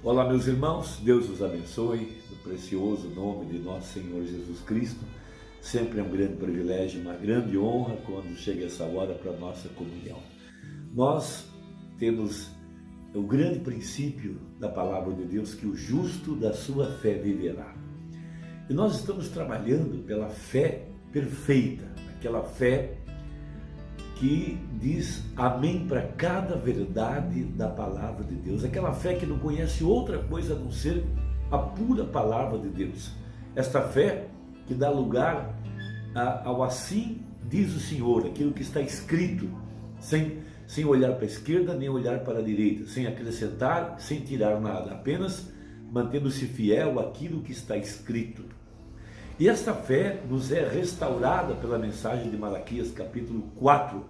Olá, meus irmãos, Deus os abençoe, no precioso nome de nosso Senhor Jesus Cristo. Sempre é um grande privilégio, uma grande honra quando chega essa hora para a nossa comunhão. Nós temos o grande princípio da palavra de Deus, que o justo da sua fé viverá. E nós estamos trabalhando pela fé perfeita, aquela fé que diz amém para cada verdade da palavra de Deus, aquela fé que não conhece outra coisa a não ser a pura palavra de Deus. Esta fé que dá lugar ao assim diz o Senhor, aquilo que está escrito, sem olhar para a esquerda nem olhar para a direita, sem acrescentar, sem tirar nada, apenas mantendo-se fiel àquilo que está escrito. E esta fé nos é restaurada pela mensagem de Malaquias capítulo 4.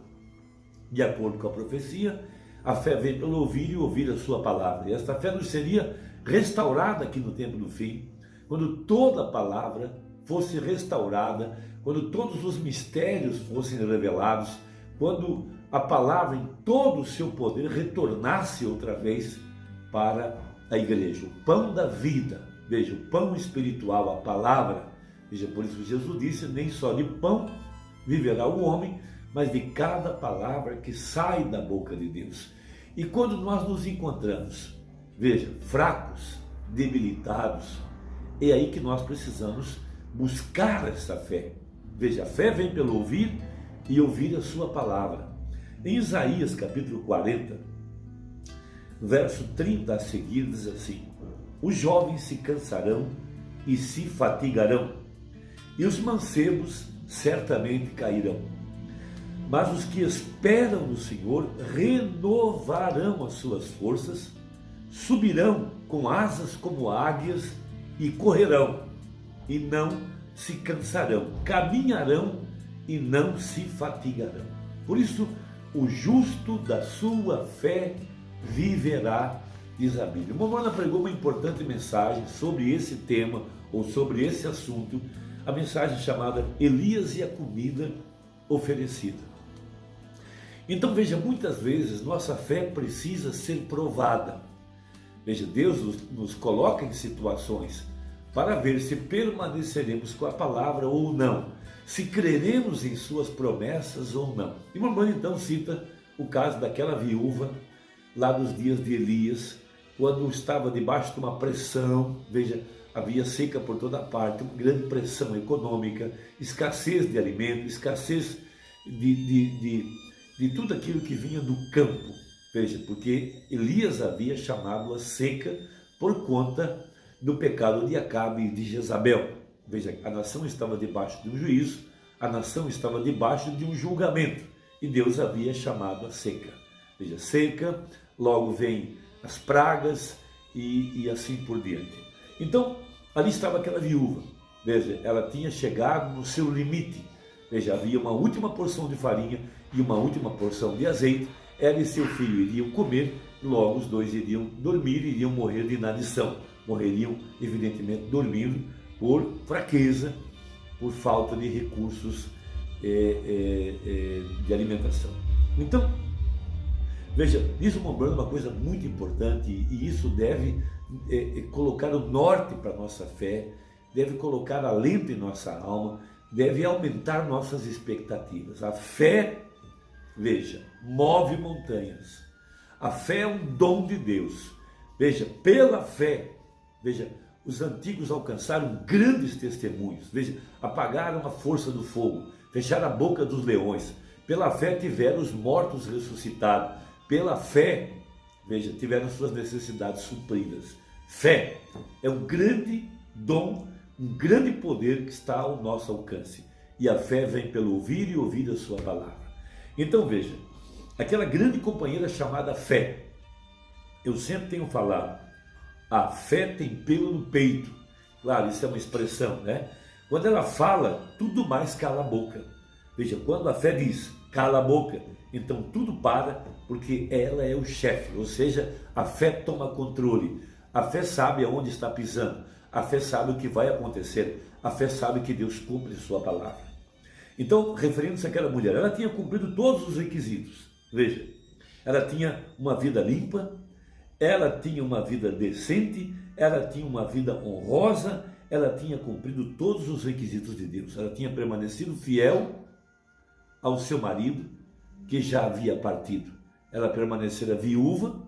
De acordo com a profecia, a fé vem pelo ouvir e ouvir a sua palavra. E esta fé nos seria restaurada aqui no tempo do fim, quando toda a palavra fosse restaurada, quando todos os mistérios fossem revelados, quando a palavra em todo o seu poder retornasse outra vez para a igreja. O pão da vida, veja, o pão espiritual, a palavra. Veja, por isso Jesus disse, nem só de pão viverá o homem, mas de cada palavra que sai da boca de Deus. E quando nós nos encontramos, veja, fracos, debilitados, é aí que nós precisamos buscar essa fé. Veja, a fé vem pelo ouvir e ouvir a sua palavra. Em Isaías capítulo 40, verso 30 a seguir, diz assim: os jovens se cansarão e se fatigarão, e os mancebos certamente cairão. Mas os que esperam no Senhor renovarão as suas forças, subirão com asas como águias e correrão, e não se cansarão, caminharão e não se fatigarão. Por isso, o justo da sua fé viverá, diz a Bíblia. Momona pregou uma importante mensagem sobre esse tema, ou sobre esse assunto, a mensagem chamada Elias e a comida oferecida. Então veja, muitas vezes nossa fé precisa ser provada. Veja, Deus nos coloca em situações para ver se permaneceremos com a palavra ou não, se creremos em suas promessas ou não. E Mamãe então cita o caso daquela viúva lá nos dias de Elias, quando estava debaixo de uma pressão. Veja, havia seca por toda parte, uma grande pressão econômica, escassez de alimento, escassez de tudo aquilo que vinha do campo. Veja, porque Elias havia chamado a seca por conta do pecado de Acabe e de Jezabel. Veja, a nação estava debaixo de um juízo, a nação estava debaixo de um julgamento, e Deus havia chamado a seca. Veja, seca, logo vem as pragas e assim por diante. Então, ali estava aquela viúva. Veja, ela tinha chegado no seu limite. Veja, havia uma última porção de farinha e uma última porção de azeite. Ela e seu filho iriam comer, logo os dois iriam dormir, iriam morrer de inanição. Morreriam, evidentemente, dormindo por fraqueza, por falta de recursos de alimentação. Então, veja, diz o Mombrano uma coisa muito importante, e isso deve colocar o norte para a nossa fé, deve colocar alento em nossa alma, deve aumentar nossas expectativas. A fé, veja, move montanhas. A fé é um dom de Deus. Veja, pela fé, veja, os antigos alcançaram grandes testemunhos. Veja, apagaram a força do fogo, fecharam a boca dos leões. Pela fé tiveram os mortos ressuscitados. Pela fé, veja, tiveram suas necessidades supridas. Fé é um grande dom, um grande poder que está ao nosso alcance. E a fé vem pelo ouvir e ouvir a sua palavra. Então veja, aquela grande companheira chamada fé, eu sempre tenho falado, a fé tem pelo no peito. Claro, isso é uma expressão, né? Quando ela fala, tudo mais cala a boca. Veja, quando a fé diz, cala a boca, então tudo para, porque ela é o chefe, ou seja, a fé toma controle, a fé sabe aonde está pisando, a fé sabe o que vai acontecer, a fé sabe que Deus cumpre sua palavra. Então, referindo-se àquela mulher, ela tinha cumprido todos os requisitos. Veja, ela tinha uma vida limpa, ela tinha uma vida decente, ela tinha uma vida honrosa, ela tinha cumprido todos os requisitos de Deus, ela tinha permanecido fiel ao seu marido, que já havia partido. Ela permanecera viúva,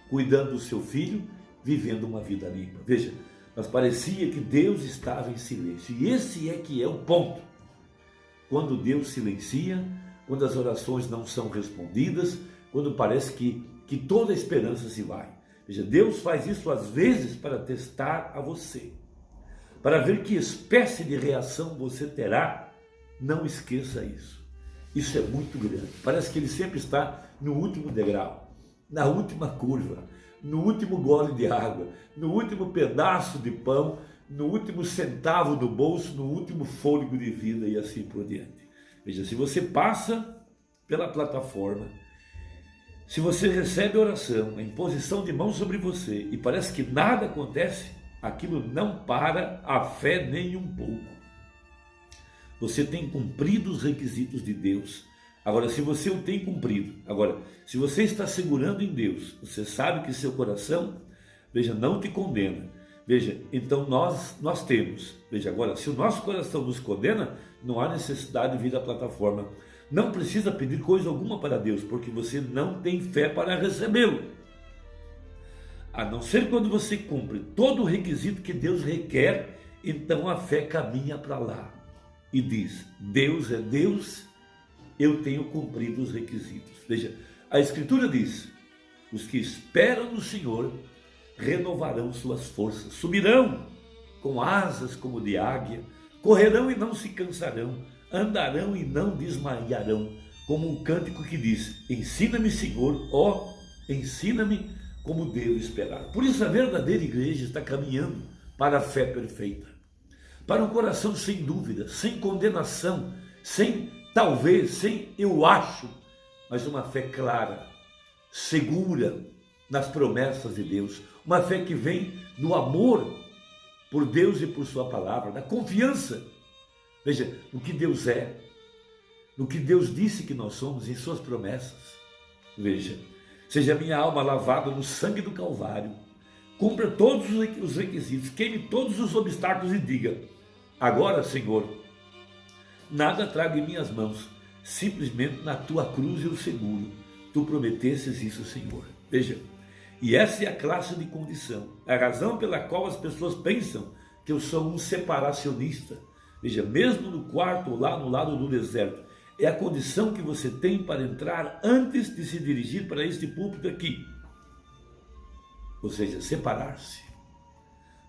cuidando do seu filho, vivendo uma vida limpa. Veja, mas parecia que Deus estava em silêncio, e esse é que é o ponto. Quando Deus silencia, quando as orações não são respondidas, quando parece que toda a esperança se vai. Veja, Deus faz isso às vezes para testar a você, para ver que espécie de reação você terá. Não esqueça isso. Isso é muito grande. Parece que ele sempre está no último degrau, na última curva, no último gole de água, no último pedaço de pão, no último centavo do bolso, no último fôlego de vida e assim por diante. Veja, se você passa pela plataforma, se você recebe oração, a imposição de mãos sobre você e parece que nada acontece, aquilo não para a fé nem um pouco. Você tem cumprido os requisitos de Deus. Agora, se você o tem cumprido, agora, se você está segurando em Deus, você sabe que seu coração, veja, não te condena. Veja, então nós temos, veja agora, se o nosso coração nos condena, não há necessidade de vir à plataforma. Não precisa pedir coisa alguma para Deus, porque você não tem fé para recebê-lo. A não ser quando você cumpre todo o requisito que Deus requer, então a fé caminha para lá e diz: Deus é Deus, eu tenho cumprido os requisitos. Veja, a Escritura diz: os que esperam no Senhor renovarão suas forças, subirão com asas como de águia, correrão e não se cansarão, andarão e não desmaiarão, como um cântico que diz: ensina-me, Senhor, ó, ensina-me como devo esperar. Por isso a verdadeira igreja está caminhando para a fé perfeita, para um coração sem dúvida, sem condenação, sem talvez, sem eu acho, mas uma fé clara, segura nas promessas de Deus, uma fé que vem do amor por Deus e por sua palavra, da confiança, veja, no que Deus é, no que Deus disse que nós somos, em suas promessas. Veja, seja minha alma lavada no sangue do Calvário, cumpra todos os requisitos, queime todos os obstáculos e diga: agora, Senhor, nada trago em minhas mãos, simplesmente na tua cruz eu seguro. Tu prometesses isso, Senhor. Veja, e essa é a classe de condição, a razão pela qual as pessoas pensam que eu sou um separacionista. Veja, mesmo no quarto ou lá no lado do deserto, é a condição que você tem para entrar antes de se dirigir para este púlpito aqui. Ou seja, separar-se.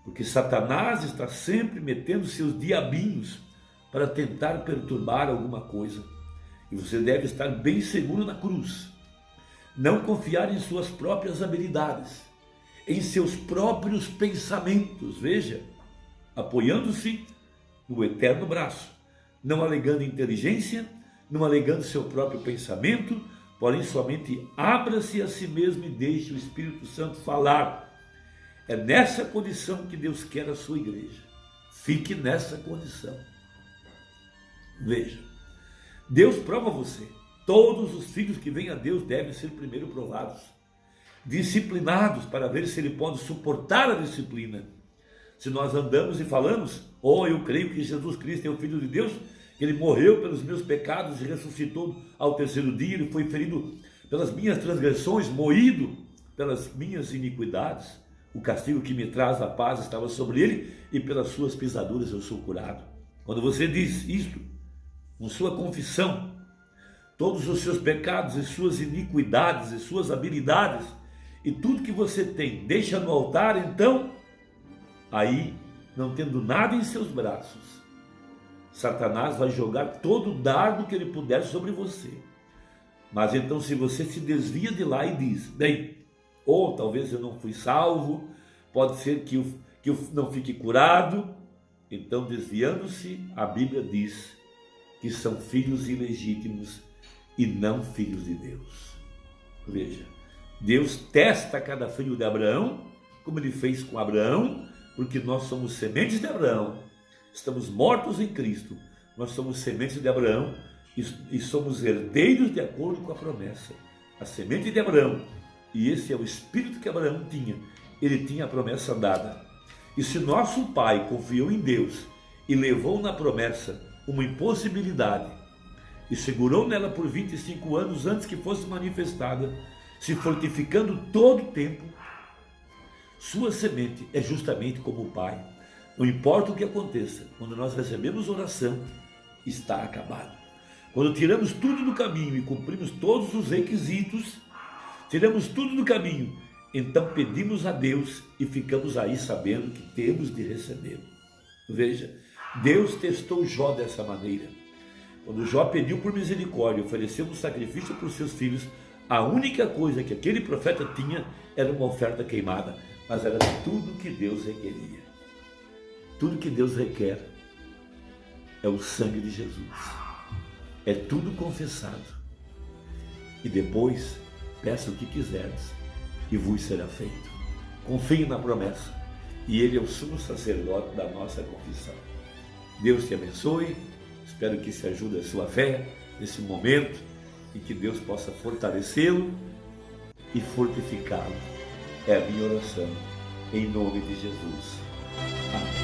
Porque Satanás está sempre metendo seus diabinhos para tentar perturbar alguma coisa. E você deve estar bem seguro na cruz. Não confiar em suas próprias habilidades, em seus próprios pensamentos. Veja, apoiando-se no eterno braço, não alegando inteligência, não alegando seu próprio pensamento, porém somente abra-se a si mesmo e deixe o Espírito Santo falar. É nessa condição que Deus quer a sua igreja. Fique nessa condição. Veja, Deus prova você. Todos os filhos que vêm a Deus devem ser primeiro provados, disciplinados, para ver se ele pode suportar a disciplina. Se nós andamos e falamos: oh, eu creio que Jesus Cristo é o Filho de Deus, que ele morreu pelos meus pecados e ressuscitou ao terceiro dia, ele foi ferido pelas minhas transgressões, moído pelas minhas iniquidades, o castigo que me traz a paz estava sobre ele, e pelas suas pisaduras eu sou curado. Quando você diz isto, com sua confissão, todos os seus pecados e suas iniquidades e suas habilidades e tudo que você tem, deixa no altar, então, aí, não tendo nada em seus braços, Satanás vai jogar todo o dardo que ele puder sobre você. Mas então, se você se desvia de lá e diz: bem, ou talvez eu não fui salvo, pode ser que eu não fique curado, então, desviando-se, a Bíblia diz que são filhos ilegítimos e não filhos de Deus. Veja, Deus testa cada filho de Abraão, como ele fez com Abraão, porque nós somos sementes de Abraão, estamos mortos em Cristo, nós somos sementes de Abraão e somos herdeiros de acordo com a promessa. A semente de Abraão E esse é o espírito que Abraão tinha. Ele tinha a promessa dada. E se nosso pai confiou em Deus e levou na promessa uma impossibilidade e segurou nela por 25 anos antes que fosse manifestada, se fortificando todo o tempo, sua semente é justamente como o pai. Não importa o que aconteça, quando nós recebemos oração, está acabado. Quando tiramos tudo do caminho e cumprimos todos os requisitos, tiramos tudo do caminho, então pedimos a Deus e ficamos aí sabendo que temos de recebê-lo. Veja, Deus testou Jó dessa maneira. Quando Jó pediu por misericórdia, ofereceu um sacrifício por seus filhos, a única coisa que aquele profeta tinha era uma oferta queimada, mas era tudo que Deus requeria. Tudo que Deus requer é o sangue de Jesus. É tudo confessado. E depois, peça o que quiserdes e vos será feito. Confie na promessa. E Ele é o sumo sacerdote da nossa confissão. Deus te abençoe. Espero que isso ajude a sua fé nesse momento e que Deus possa fortalecê-lo e fortificá-lo. É a minha oração, em nome de Jesus. Amém.